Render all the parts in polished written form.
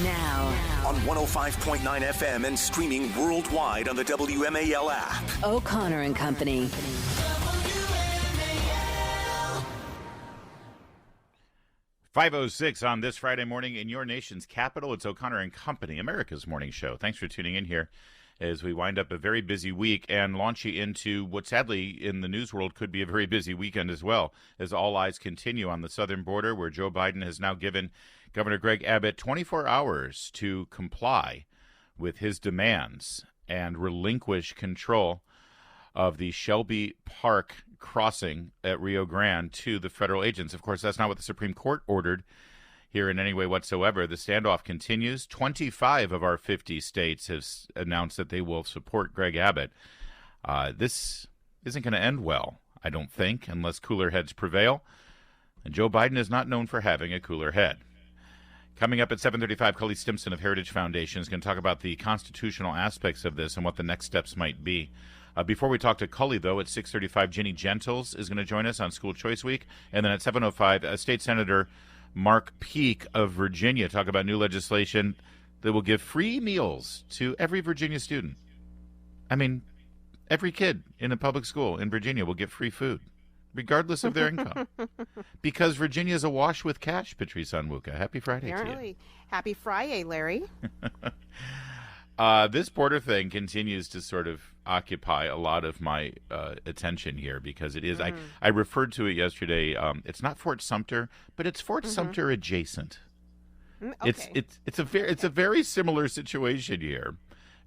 Now on 105.9 FM and streaming worldwide on the WMAL app. O'Connor and Company. 5:06 on this Friday morning in your nation's capital. It's O'Connor and Company, America's morning show. Thanks for tuning in here as we wind up a very busy week and launch you into what sadly in the news world could be a very busy weekend as well, as all eyes continue on the southern border, where Joe Biden has now given Governor Greg Abbott 24 hours to comply with his demands and relinquish control of the Shelby Park crossing at Rio Grande to the federal agents. Of course, that's not what the Supreme Court ordered here in any way whatsoever. The standoff continues. 25 of our 50 states have announced that they will support Greg Abbott. This isn't going to end well, I don't think, unless cooler heads prevail. And Joe Biden is not known for having a cooler head. Coming up at 7:35, Cully Stimson of Heritage Foundation is going to talk about the constitutional aspects of this and what the next steps might be. Before we talk to Cully, though, at 6:35, Ginny Gentles is going to join us on School Choice Week. And then at 7:05, State Senator Mark Peake of Virginia talk about new legislation that will give free meals to every Virginia student. I mean, every kid in a public school in Virginia will get free food, regardless of their income. Because Virginia is awash with cash, Patrice Onwuka. Happy Friday to you. Happy Friday, Larry. This border thing continues to sort of occupy a lot of my attention here because it is. I referred to it yesterday. It's not Fort Sumter, but it's Fort Sumter adjacent. Okay. It's a very similar situation here,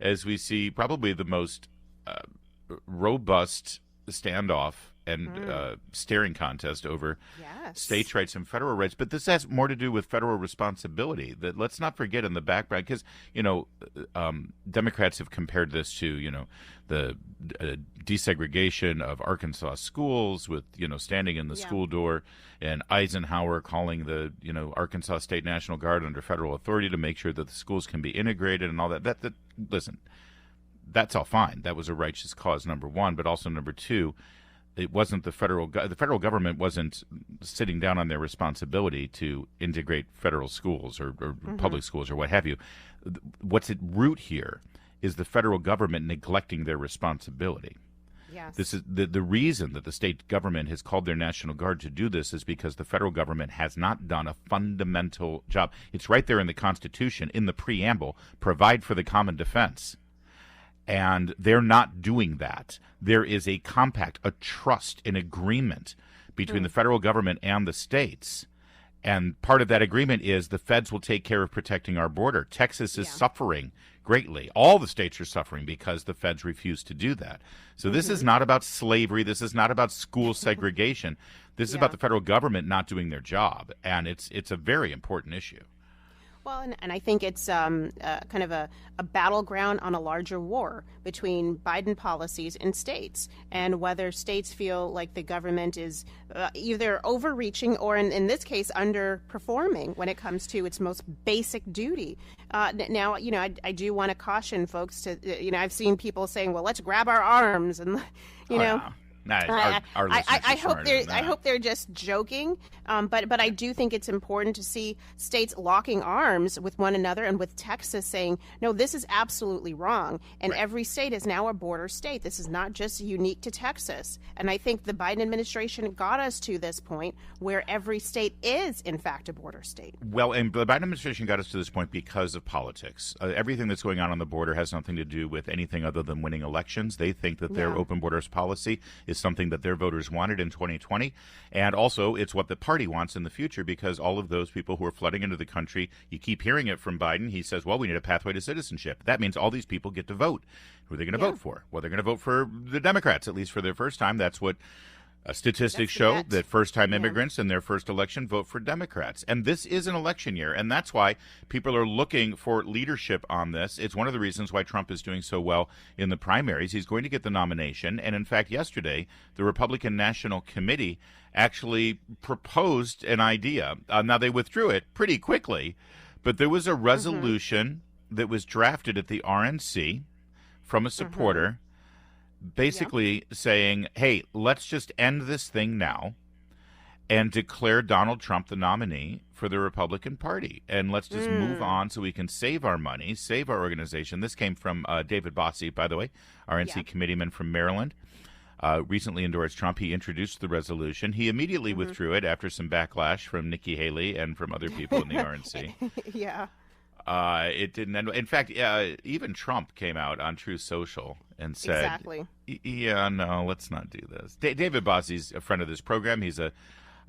as we see probably the most robust standoff and staring contest over states' rights and federal rights. But this has more to do with federal responsibility. That let's not forget in the background, because Democrats have compared this to the desegregation of Arkansas schools with standing in the school door, and Eisenhower calling the Arkansas State National Guard under federal authority to make sure that the schools can be integrated and all that. That listen, that's all fine. That was a righteous cause, number one, but also number two. It wasn't the federal government wasn't sitting down on their responsibility to integrate federal schools or public schools or what have you. What's at root here is the federal government neglecting their responsibility. Yes. This is the reason that the state government has called their National Guard to do this is because the federal government has not done a fundamental job. It's right there in the Constitution, in the preamble, provide for the common defense. And they're not doing that. There is a compact, a trust, an agreement between the federal government and the states. And part of that agreement is the feds will take care of protecting our border. Texas is suffering greatly. All the states are suffering because the feds refuse to do that. So this is not about slavery. This is not about school segregation. This is about the federal government not doing their job. And it's a very important issue. Well, and I think it's kind of a battleground on a larger war between Biden policies and states, and whether states feel like the government is either overreaching or, in this case, underperforming when it comes to its most basic duty. Now, I do want to caution folks to, I've seen people saying, well, let's grab our arms and, I hope they're just joking, but I do think it's important to see states locking arms with one another, and with Texas saying, no, this is absolutely wrong. And every state is now a border state. This is not just unique to Texas. And I think the Biden administration got us to this point where every state is, in fact, a border state. Well, and the Biden administration got us to this point because of politics. Everything that's going on the border has nothing to do with anything other than winning elections. They think that their open borders policy is something that their voters wanted in 2020, and also it's what the party wants in the future, because all of those people who are flooding into the country, you keep hearing it from Biden. He says, well, we need a pathway to citizenship. That means all these people get to vote. Who are they going to vote for? Well, they're going to vote for the Democrats, at least for their first time. That's what statistics show, that first-time immigrants in their first election vote for Democrats. And this is an election year, and that's why people are looking for leadership on this. It's one of the reasons why Trump is doing so well in the primaries. He's going to get the nomination. And, in fact, yesterday, the Republican National Committee actually proposed an idea. Now, they withdrew it pretty quickly, but there was a resolution that was drafted at the RNC from a supporter basically saying, hey, let's just end this thing now and declare Donald Trump the nominee for the Republican Party, and let's just move on so we can save our money, save our organization. This came from David Bossie, by the way, RNC committeeman from Maryland. Recently endorsed Trump. He introduced the resolution. He immediately withdrew it after some backlash from Nikki Haley and from other people in the RNC. Yeah. It didn't end. In fact, even Trump came out on Truth Social and said, Exactly. "Yeah, no, let's not do this." David Bossie's a friend of this program. He's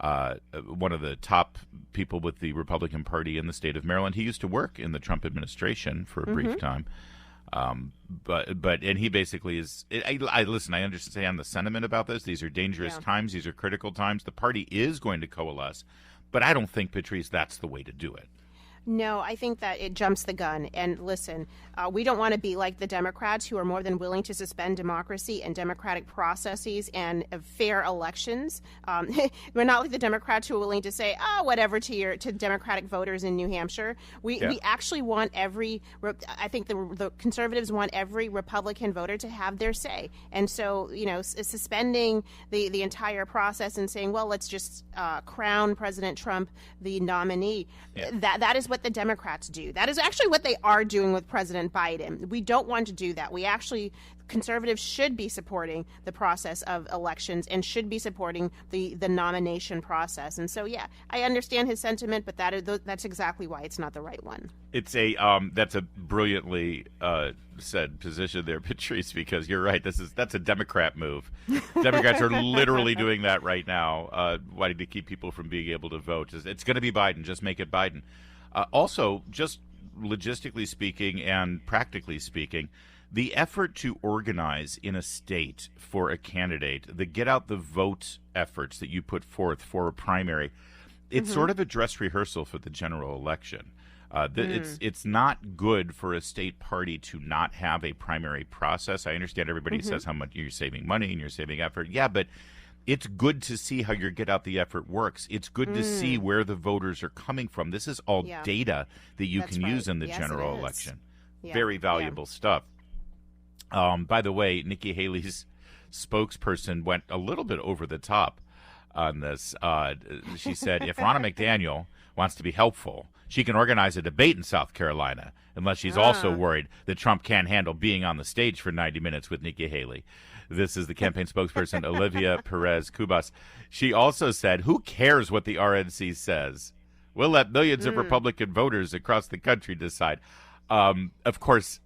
one of the top people with the Republican Party in the state of Maryland. He used to work in the Trump administration for a brief time. But he basically is. I listen. I understand the sentiment about this. These are dangerous times. These are critical times. The party is going to coalesce, but I don't think, Patrice, that's the way to do it. No, I think that it jumps the gun. And listen, we don't want to be like the Democrats, who are more than willing to suspend democracy and democratic processes and fair elections. We're not like the Democrats who are willing to say, "Oh, whatever" to Democratic voters in New Hampshire. We actually want I think the conservatives want every Republican voter to have their say. And so, suspending the entire process and saying, well, let's just crown President Trump the nominee. That is what the Democrats do. That is actually what they are doing with President Biden. We don't want to do that. Conservatives should be supporting the process of elections and should be supporting the nomination process. And so, I understand his sentiment, but that's exactly why it's not the right one. It's that's a brilliantly said position there, Patrice, because you're right. That's a Democrat move. Democrats are literally doing that right now, wanting to keep people from being able to vote. It's going to be Biden. Just make it Biden. Also, just logistically speaking and practically speaking, the effort to organize in a state for a candidate, the get out the vote efforts that you put forth for a primary, it's sort of a dress rehearsal for the general election. It's not good for a state party to not have a primary process. I understand everybody says how much you're saving money and you're saving effort. Yeah, but it's good to see how your get out the effort works. It's good to see where the voters are coming from. This is all data that you can use in the general election. Very valuable stuff. By the way, Nikki Haley's spokesperson went a little bit over the top on this. She said, if Ronna McDaniel wants to be helpful, she can organize a debate in South Carolina, unless she's also worried that Trump can't handle being on the stage for 90 minutes with Nikki Haley. This is the campaign spokesperson, Olivia Perez Cubas. She also said, who cares what the RNC says? We'll let millions of Republican voters across the country decide. Of course,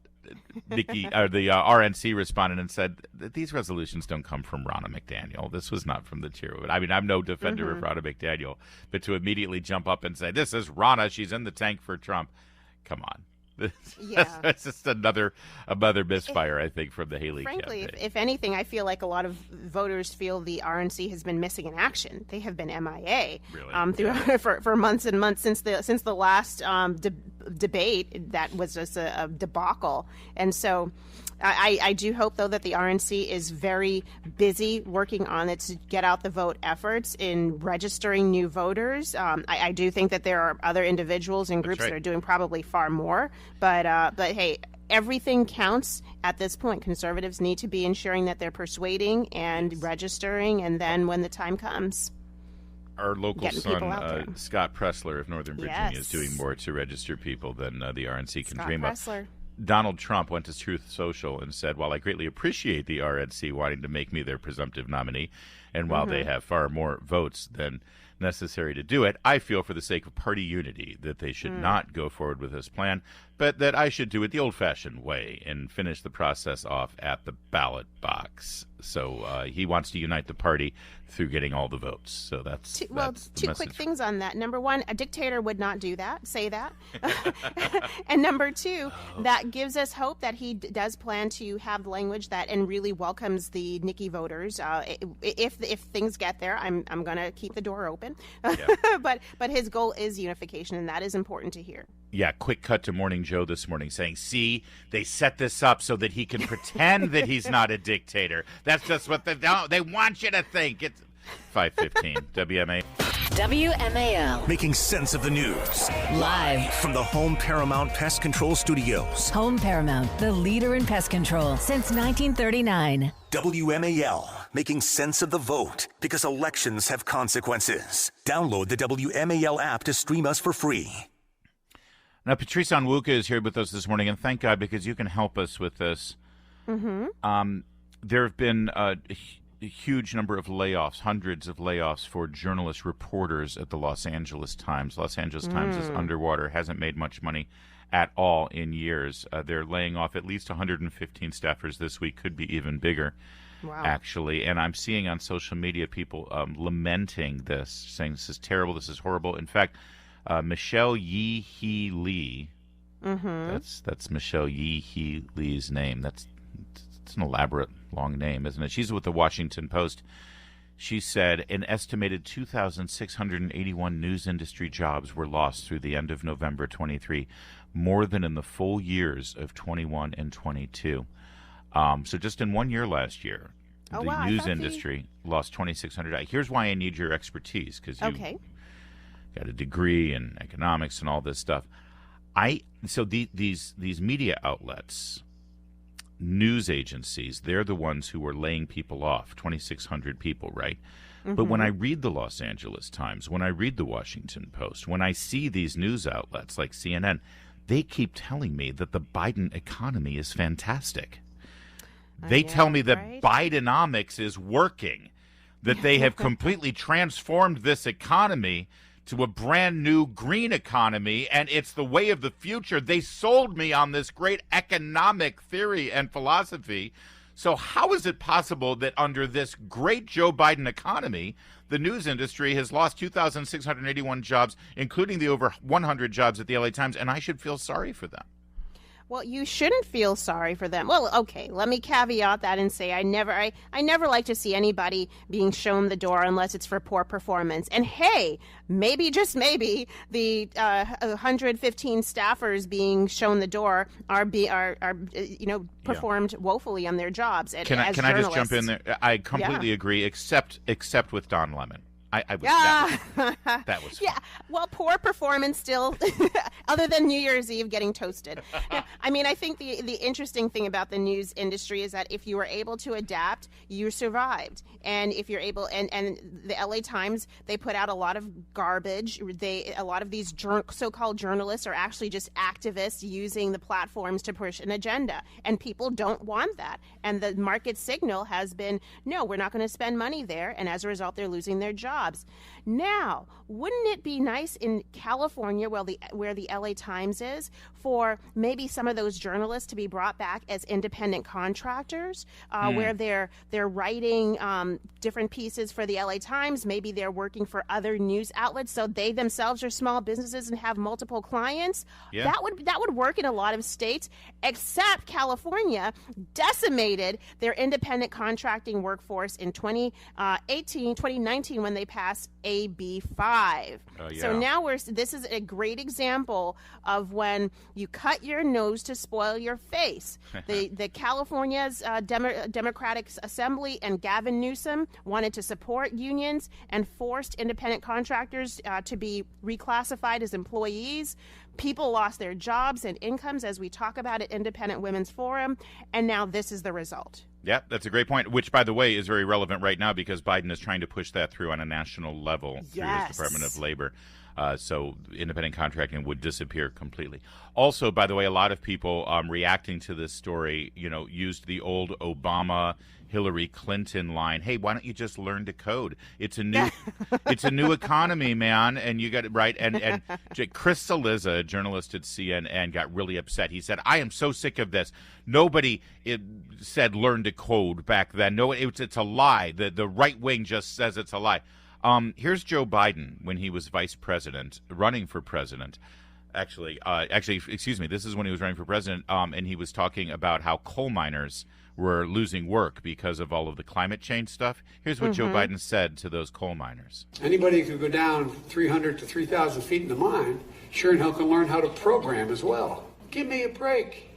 the RNC responded and said that these resolutions don't come from Ronna McDaniel. This was not from the chair. I mean, I'm no defender of Ronna McDaniel, but to immediately jump up and say, this is Ronna, she's in the tank for Trump. Come on. That's just another misfire, I think, from the Haley Frankly, campaign. if anything, I feel like a lot of voters feel the RNC has been missing in action. They have been MIA for months and months since the last debate that was just a debacle. And so I do hope, though, that the RNC is very busy working on its get out the vote efforts in registering new voters. I do think that there are other individuals and groups that are doing probably far more. But hey, everything counts at this point. Conservatives need to be ensuring that they're persuading and registering, and then when the time comes, our local son, Scott Pressler of Northern Virginia, is doing more to register people than the RNC can dream of. Donald Trump went to Truth Social and said, while I greatly appreciate the RNC wanting to make me their presumptive nominee, and while they have far more votes than necessary to do it, I feel for the sake of party unity that they should not go forward with this plan, but that I should do it the old-fashioned way and finish the process off at the ballot box. So he wants to unite the party through getting all the votes. So that's two quick things on that. Number one, a dictator would not do that, say that. And number two, that gives us hope that he does plan to have language that and really welcomes the Nikki voters. If things get there, I'm going to keep the door open. but his goal is unification, and that is important to hear. Yeah, quick cut to Morning Joe this morning saying, see, they set this up so that he can pretend that he's not a dictator. That's just what they want you to think. It's 5:15, WMAL. WMAL. Making sense of the news. Live from the Home Paramount Pest Control Studios. Home Paramount, the leader in pest control since 1939. WMAL, making sense of the vote because elections have consequences. Download the WMAL app to stream us for free. Now, Patrice Onwuka is here with us this morning, and thank God, because you can help us with this. Mm-hmm. There have been a huge number of layoffs, hundreds of layoffs for journalists, reporters at the Los Angeles Times. Los Angeles Times is underwater, hasn't made much money at all in years. They're laying off at least 115 staffers this week, could be even bigger, actually. And I'm seeing on social media people lamenting this, saying this is terrible, this is horrible. In fact, Michelle Yee-Hee Lee, that's Michelle Yee-Hee Lee's name. It's an elaborate long name, isn't it? She's with the Washington Post. She said an estimated 2,681 news industry jobs were lost through the end of November 23, more than in the full years of 21 and 22. So just in 1 year last year, the news industry lost 2,600. Here's why I need your expertise, because you got a degree in economics and all this stuff. These media outlets, news agencies, they're the ones who are laying people off, 2,600 people, right? But when I read the Los Angeles Times, when I read the Washington Post, when I see these news outlets like CNN, they keep telling me that the Biden economy is fantastic. They tell me that Bidenomics is working, that they have completely transformed this economy to a brand new green economy, and it's the way of the future. They sold me on this great economic theory and philosophy. So how is it possible that under this great Joe Biden economy, the news industry has lost 2,681 jobs, including the over 100 jobs at the LA Times, and I should feel sorry for them? Well, you shouldn't feel sorry for them. Well, okay, let me caveat that and say I never like to see anybody being shown the door unless it's for poor performance. And hey, maybe, just maybe, the 115 staffers being shown the door are performed woefully on their jobs. Can I just jump in there? I completely agree, except with Don Lemon. That was fun. Well, poor performance still, other than New Year's Eve getting toasted. I mean, I think the interesting thing about the news industry is that if you were able to adapt, you survived. And if you're able, and the LA Times, they put out a lot of garbage. A lot of these so-called journalists are actually just activists using the platforms to push an agenda. And people don't want that. And the market signal has been, no, we're not going to spend money there. And as a result, they're losing their jobs. Now, wouldn't it be nice in California, where the LA Times is, for maybe some of those journalists to be brought back as independent contractors, where they're writing different pieces for the LA Times? Maybe they're working for other news outlets, so they themselves are small businesses and have multiple clients. Yeah. That would work in a lot of states, except California decimated their independent contracting workforce in 2019 when they passed AB 5. So now this is a great example of when you cut your nose to spoil your face. The California's Democratic Assembly and Gavin Newsom wanted to support unions and forced independent contractors to be reclassified as employees. People lost their jobs and incomes, as we talk about at Independent Women's Forum, and now this is the result. Yeah, that's a great point, which, by the way, is very relevant right now because Biden is trying to push that through on a national level through his Department of Labor. So independent contracting would disappear completely. Also, by the way, a lot of people reacting to this story, used the old Obama, Hillary Clinton line. Hey, why don't you just learn to code? It's a new economy, man, and you got it right. And Chris Cillizza, a journalist at CNN, got really upset. He said, "I am so sick of this. Nobody said learn to code back then. No, it's a lie. The right wing just says it's a lie." Here's Joe Biden when he was vice president, running for president. Actually, excuse me. This is when he was running for president, and he was talking about how coal miners were losing work because of all of the climate change stuff. Here's what Joe Biden said to those coal miners. Anybody who could go down 300 to 3,000 feet in the mine sure and hell can learn how to program as well. Give me a break.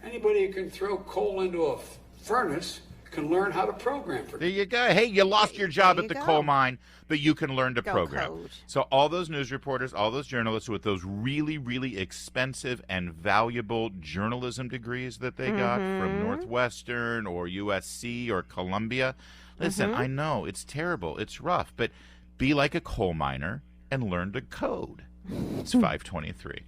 Anybody who can throw coal into a furnace can learn how to program for. There you go. Hey, you lost your job There at the you coal go. mine, but you can learn to Go program. code. So all those news reporters, all those journalists with those really, really expensive and valuable journalism degrees that they got from Northwestern or USC or Columbia. Listen, I know it's terrible. It's rough, but be like a coal miner and learn to code. It's 5:23.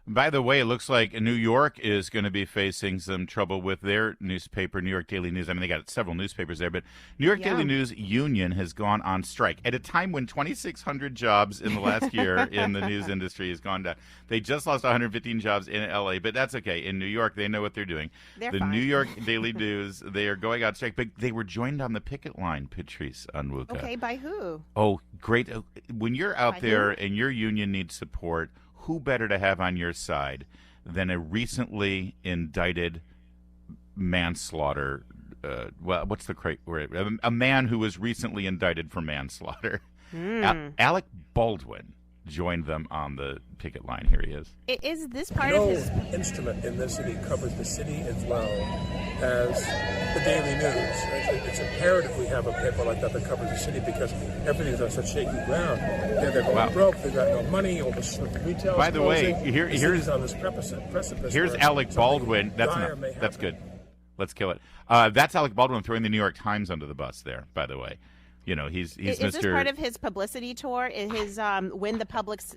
By the way, it looks like New York is going to be facing some trouble with their newspaper, New York Daily News. I mean, they got several newspapers there, but New York Daily News Union has gone on strike at a time when 2,600 jobs in the last year in the news industry has gone down. They just lost 115 jobs in L.A., but that's okay. In New York, they know what they're doing. They're the fine. New York Daily News, they are going on strike, but they were joined on the picket line, Patrice, Onwuka. Okay, by who? Oh, great. When you're out By there who? and your union needs support, who better to have on your side than a recently indicted manslaughter? What's the correct word? A man who was recently indicted for manslaughter. Alec Baldwin joined them on the picket line. Here he is. Is this part No of his? instrument in this city covers the city as well as the Daily News. It's imperative we have a paper like that covers the city because everything's on such shaky ground. They're going broke. They've got no money. All the retail. By the way, closing. here's on this precipice. Here's where Alec something Baldwin. That's dire enough. may That's happen. good. Let's kill it. That's Alec Baldwin throwing the New York Times under the bus there, by the way. You know, he's Is Mr. this part of his publicity tour? His win the public's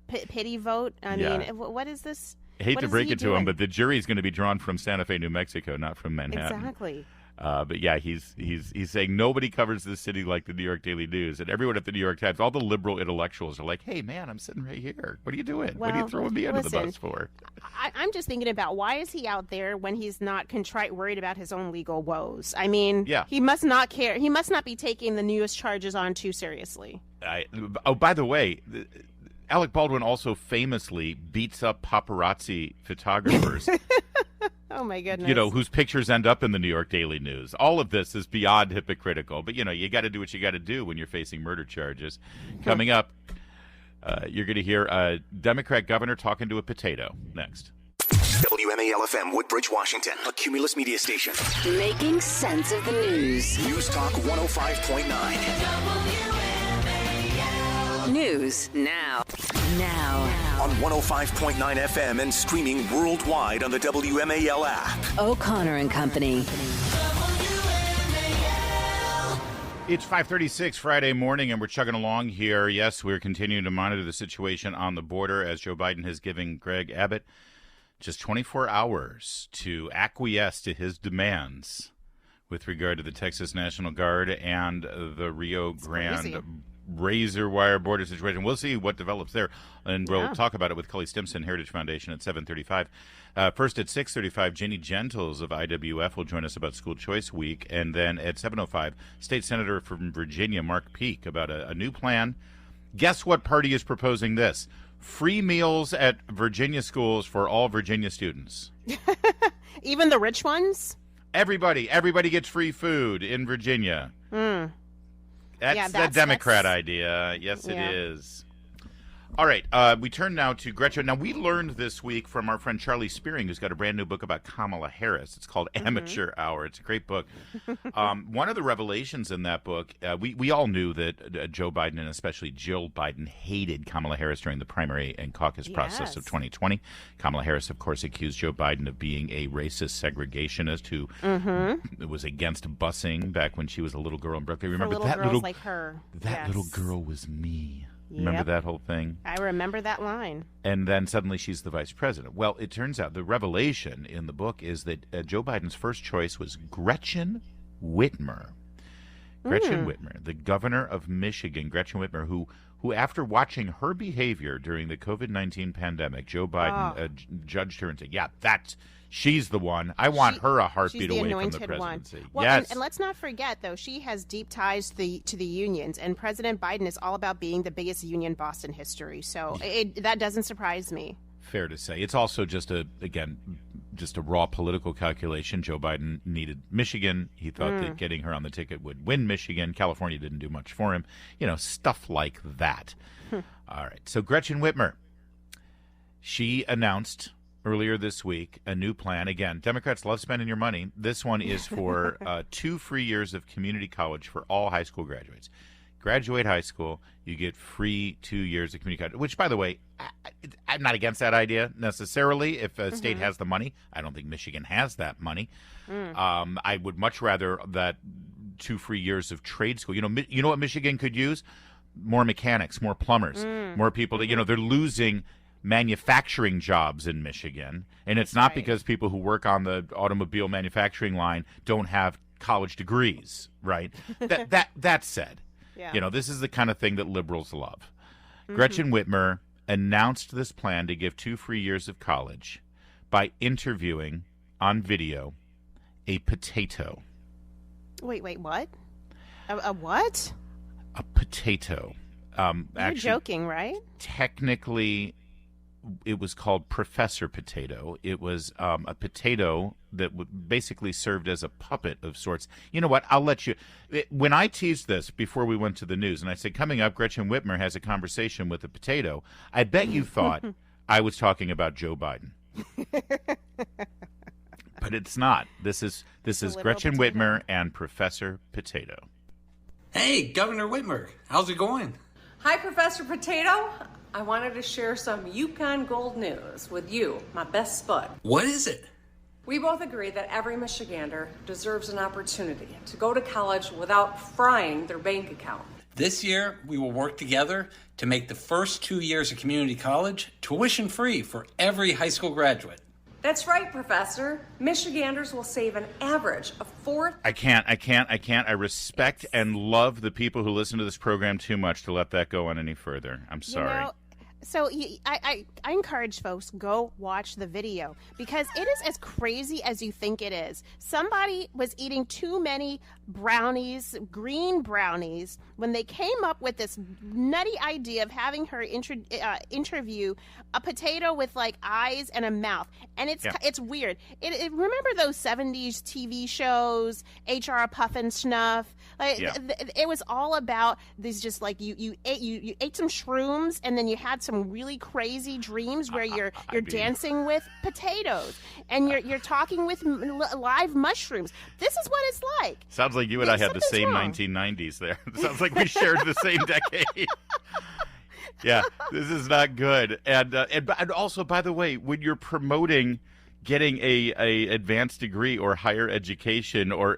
pity vote? I Yeah. mean, what is this? I hate what to is break he it to him, doing? but the jury's going to be drawn from Santa Fe, New Mexico, not from Manhattan. Exactly. But yeah, he's saying nobody covers this city like the New York Daily News, and everyone at the New York Times, all the liberal intellectuals are like, "Hey, man, I'm sitting right here. What are you doing? What are you Well, throwing me under the listen, bus for?" I'm just thinking about why is he out there when he's not contrite, worried about his own legal woes? I mean, Yeah. he must not care. He must not be taking the newest charges on too seriously. By the way, Alec Baldwin also famously beats up paparazzi photographers. Oh my goodness! You know, whose pictures end up in the New York Daily News. All of this is beyond hypocritical, but you know, you got to do what you got to do when you're facing murder charges. Coming up, you're going to hear a Democrat governor talking to a potato next. WMAL-FM, Woodbridge, Washington, a Cumulus media station. Making sense of the news. News Talk 105.9. News now. On 105.9 FM and streaming worldwide on the WMAL app. O'Connor and Company. It's 5:36 Friday morning, and we're chugging along here. Yes, we're continuing to monitor the situation on the border as Joe Biden has given Greg Abbott just 24 hours to acquiesce to his demands with regard to the Texas National Guard and the Rio Grande crazy. razor wire border situation. We'll see what develops there, and we'll talk about it with Cully Stimson, Heritage Foundation, at 7:35. First at 6:35, Jenny Gentles of IWF will join us about School Choice Week, and then at 7:05, State Senator from Virginia, Mark Peake, about a new plan. Guess what party is proposing this? Free meals at Virginia schools for all Virginia students. Even the rich ones. Everybody gets free food in Virginia. That's Yeah, the that's- Democrat that's- idea. Yes, Yeah. it is. All right, we turn now to Gretchen. Now, we learned this week from our friend Charlie Spearing, who's got a brand new book about Kamala Harris. It's called Amateur Hour. It's a great book. One of the revelations in that book, we all knew that Joe Biden and especially Jill Biden hated Kamala Harris during the primary and caucus process of Yes. 2020. Kamala Harris, of course, accused Joe Biden of being a racist segregationist who was against busing back when she was a little girl in Brooklyn. For Remember little that girls little like her. that little Yes. girl was me. Remember Yep. that whole thing? I remember that line. And then suddenly she's the vice president. Well, it turns out the revelation in the book is that Joe Biden's first choice was Gretchen Whitmer. Gretchen Whitmer, the governor of Michigan, Gretchen Whitmer, who after watching her behavior during the COVID-19 pandemic, Joe Biden judged her and said, yeah, she's the one. I want her a heartbeat She's the away from the anointed presidency. one. Well, Yes. and let's not forget, though, she has deep ties to the unions, and President Biden is all about being the biggest union boss in history. So that doesn't surprise me. Fair to say. It's also just a raw political calculation. Joe Biden needed Michigan. He thought that getting her on the ticket would win Michigan. California didn't do much for him. You know, stuff like that. All right. So Gretchen Whitmer, she announced earlier this week a new plan. Again, Democrats love spending your money. This one is for 2 free years of community college for all high school graduates. Graduate high school, you get free 2 years of community college, which, by the way, I'm not against that idea necessarily if a state has the money. I don't think Michigan has that money. I would much rather that 2 free years of trade school. You know what Michigan could use? More mechanics, more plumbers, more people that, they're losing manufacturing jobs in Michigan. And it's not because people who work on the automobile manufacturing line don't have college degrees, right? That said, this is the kind of thing that liberals love. Gretchen Whitmer announced this plan to give 2 free years of college by interviewing on video a potato. Wait, what? A what? A potato. You're joking, right? Technically, it was called Professor Potato. It was a potato that basically served as a puppet of sorts. You know what? I'll let you. When I teased this before we went to the news, and I said, coming up, Gretchen Whitmer has a conversation with a potato, I bet you thought I was talking about Joe Biden. But it's not. This is Gretchen potato. Whitmer and Professor Potato. Hey, Governor Whitmer, how's it going? Hi, Professor Potato. I wanted to share some Yukon Gold news with you, my best spud. What is it? We both agree that every Michigander deserves an opportunity to go to college without frying their bank account. This year, we will work together to make the first 2 years of community college tuition-free for every high school graduate. That's right, Professor. Michiganders will save an average of I can't. I respect and love the people who listen to this program too much to let that go on any further. I'm sorry. So I encourage folks, go watch the video because it is as crazy as you think it is. Somebody was eating too many brownies, green brownies, when they came up with this nutty idea of having her interview a potato with like eyes and a mouth. And it's weird. Remember those 70s TV shows, HR Puffin Snuff? It was all about these, just like you ate some shrooms and then you had some really crazy dreams where you're dancing with potatoes and you're talking with live mushrooms. This is what it's like. Sounds like you and I had the same wrong. 1990s there. Sounds like we shared the same decade. Yeah, this is not good. And also, by the way, when you're promoting getting a advanced degree or higher education or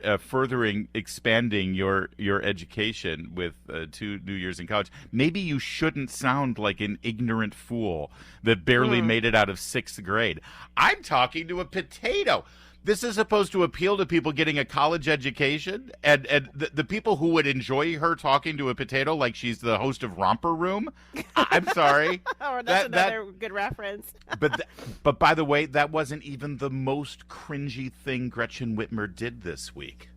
expanding your education with 2 new years in college, maybe you shouldn't sound like an ignorant fool that barely made it out of 6th grade. I'm talking to a potato. This is supposed to appeal to people getting a college education, and the people who would enjoy her talking to a potato like she's the host of Romper Room. I'm sorry. Oh, that's another good reference. But by the way, that wasn't even the most cringy thing Gretchen Whitmer did this week.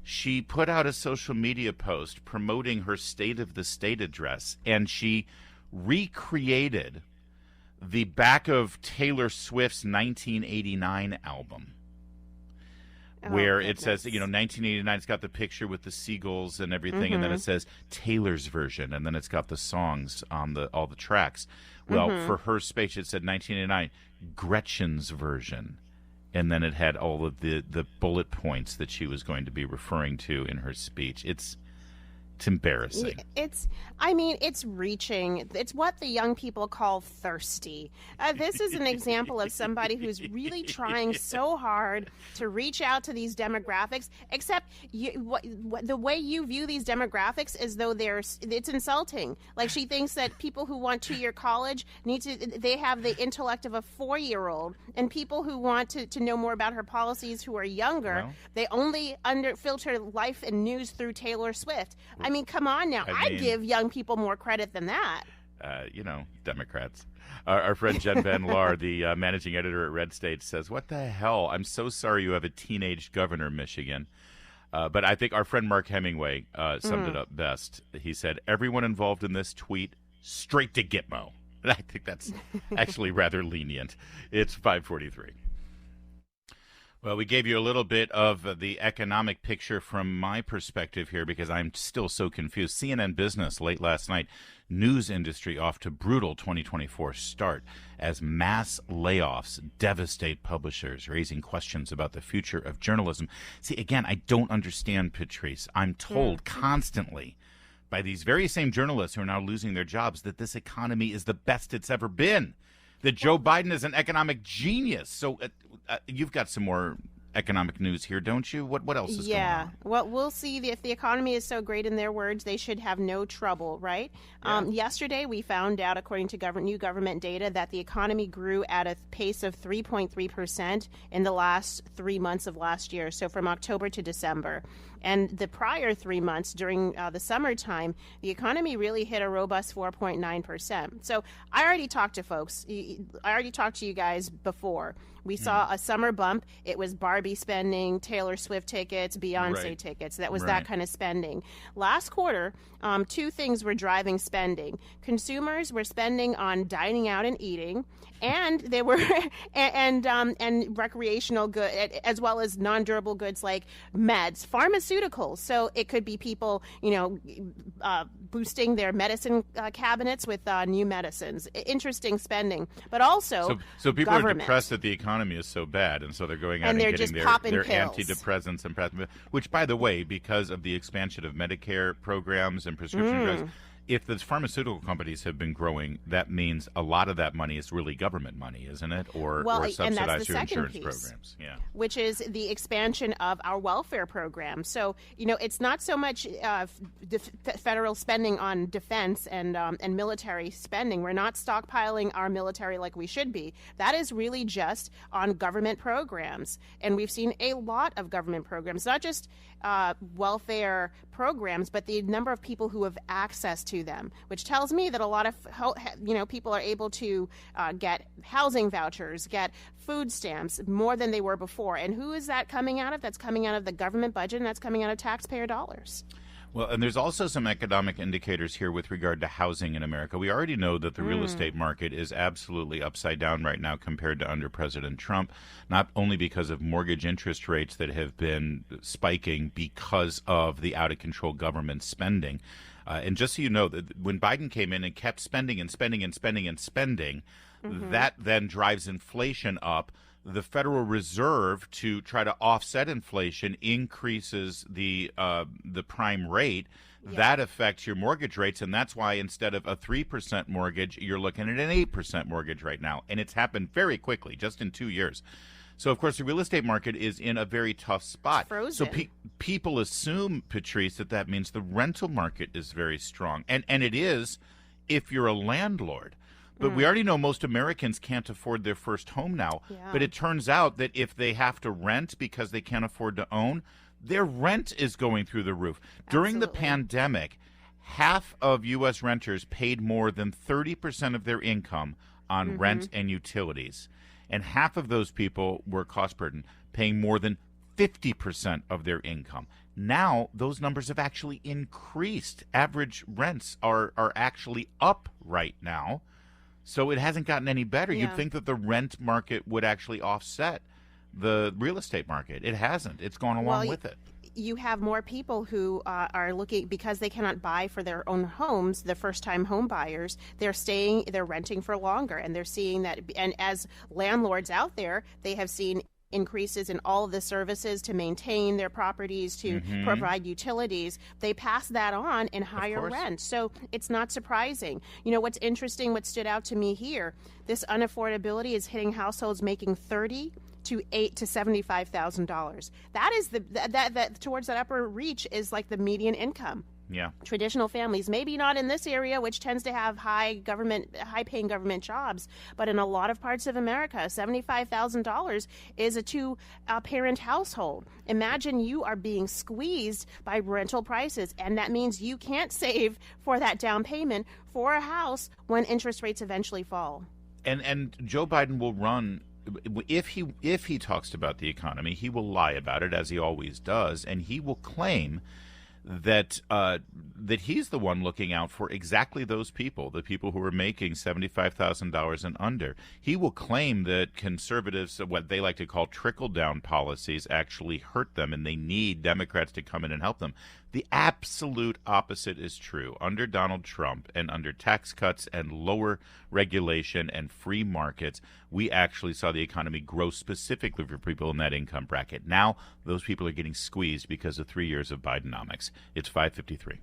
She put out a social media post promoting her State of the State address, and she recreated the back of Taylor Swift's 1989 album. Where it says, 1989, it's got the picture with the seagulls and everything, and then it says Taylor's version, and then it's got the songs on all the tracks. Well, for her speech, it said 1989, Gretchen's version, and then it had all of the bullet points that she was going to be referring to in her speech. It's embarrassing. It's reaching. It's what the young people call thirsty. This is an example of somebody who's really trying so hard to reach out to these demographics, except the way you view these demographics is though it's insulting. Like, she thinks that people who want 2-year college they have the intellect of a 4-year-old, and people who want to know more about her policies who are younger, they only filter life and news through Taylor Swift. I mean, come on now. I'd give young people more credit than that. Democrats. Our friend Jen Van Laar, the managing editor at Red State, says, "What the hell? I'm so sorry you have a teenage governor, Michigan." But I think our friend Mark Hemingway summed it up best. He said, "Everyone involved in this tweet, straight to Gitmo." And I think that's actually rather lenient. It's 5:43. Well, we gave you a little bit of the economic picture from my perspective here because I'm still so confused. CNN Business late last night, news industry off to brutal 2024 start as mass layoffs devastate publishers, raising questions about the future of journalism. See, again, I don't understand, Patrice. I'm told constantly by these very same journalists who are now losing their jobs that this economy is the best it's ever been, that Joe Biden is an economic genius. So you've got some more economic news here, don't you? What else is going on? Yeah. Well, we'll see. If the economy is so great, in their words, they should have no trouble, right? Yeah. Yesterday, we found out, according to new government data, that the economy grew at a pace of 3.3% in the last 3 months of last year, so from October to December. And the prior 3 months during the summertime, the economy really hit a robust 4.9%. So I already talked to folks. I already talked to you guys before. We saw a summer bump. It was Barbie spending, Taylor Swift tickets, Beyonce tickets. That was that kind of spending. Last quarter, two things were driving spending. Consumers were spending on dining out and eating, and they were and recreational good, as well as non-durable goods like meds, pharmaceuticals. So it could be people, boosting their medicine cabinets with new medicines. Interesting spending, but also so people government. are depressed that the economy is so bad, and so they're going out and they're getting just their popping pills. antidepressants and which, by the way, because of the expansion of Medicare programs and prescription drugs, if the pharmaceutical companies have been growing, that means a lot of that money is really government money, isn't it? Or subsidize your insurance programs. Yeah. Which is the expansion of our welfare program. So, it's not so much federal spending on defense and military spending. We're not stockpiling our military like we should be. That is really just on government programs. And we've seen a lot of government programs, not just welfare programs, but the number of people who have access to them, which tells me that a lot of people are able to get housing vouchers, get food stamps more than they were before. And who is that coming out of? That's coming out of the government budget, and that's coming out of taxpayer dollars. Well, and there's also some economic indicators here with regard to housing in America. We already know that the real estate market is absolutely upside down right now compared to under President Trump, not only because of mortgage interest rates that have been spiking because of the out-of-control government spending. And just so you know, that when Biden came in and kept spending and spending and spending and spending, that then drives inflation up. The Federal Reserve, to try to offset inflation, increases the prime rate. Yeah. That affects your mortgage rates, and that's why instead of a 3% mortgage, you're looking at an 8% mortgage right now. And it's happened very quickly, just in 2 years. So, of course, the real estate market is in a very tough spot. It's frozen. So people assume, Patrice, that means the rental market is very strong. And it is if you're a landlord. But we already know most Americans can't afford their first home now. Yeah. But it turns out that if they have to rent because they can't afford to own, their rent is going through the roof. During the pandemic, half of U.S. renters paid more than 30% of their income on rent and utilities. And half of those people were cost burden, paying more than 50% of their income. Now, those numbers have actually increased. Average rents are actually up right now. So it hasn't gotten any better. Yeah. You'd think that the rent market would actually offset the real estate market. It hasn't. It's gone along with it. You have more people who are looking, because they cannot buy for their own homes, the first-time home buyers, they're renting for longer, and they're seeing that. And as landlords out there, they have seen increases in all of the services to maintain their properties, to provide utilities. They pass that on in higher rent. So it's not surprising. What's interesting, what stood out to me here, this unaffordability is hitting households making $30,000 to $75,000. That is that towards that upper reach is like the median income. Yeah. Traditional families, maybe not in this area, which tends to have high-paying government jobs, but in a lot of parts of America, $75,000 is a two-parent household. Imagine you are being squeezed by rental prices, and that means you can't save for that down payment for a house when interest rates eventually fall. And Joe Biden will run. If he talks about the economy, he will lie about it, as he always does, and he will claim that he's the one looking out for exactly those people, the people who are making $75,000 and under. He will claim that conservatives, what they like to call trickle-down policies, actually hurt them, and they need Democrats to come in and help them. The absolute opposite is true. Under Donald Trump and under tax cuts and lower regulation and free markets, we actually saw the economy grow specifically for people in that income bracket. Now, those people are getting squeezed because of 3 years of Bidenomics. It's 5:53.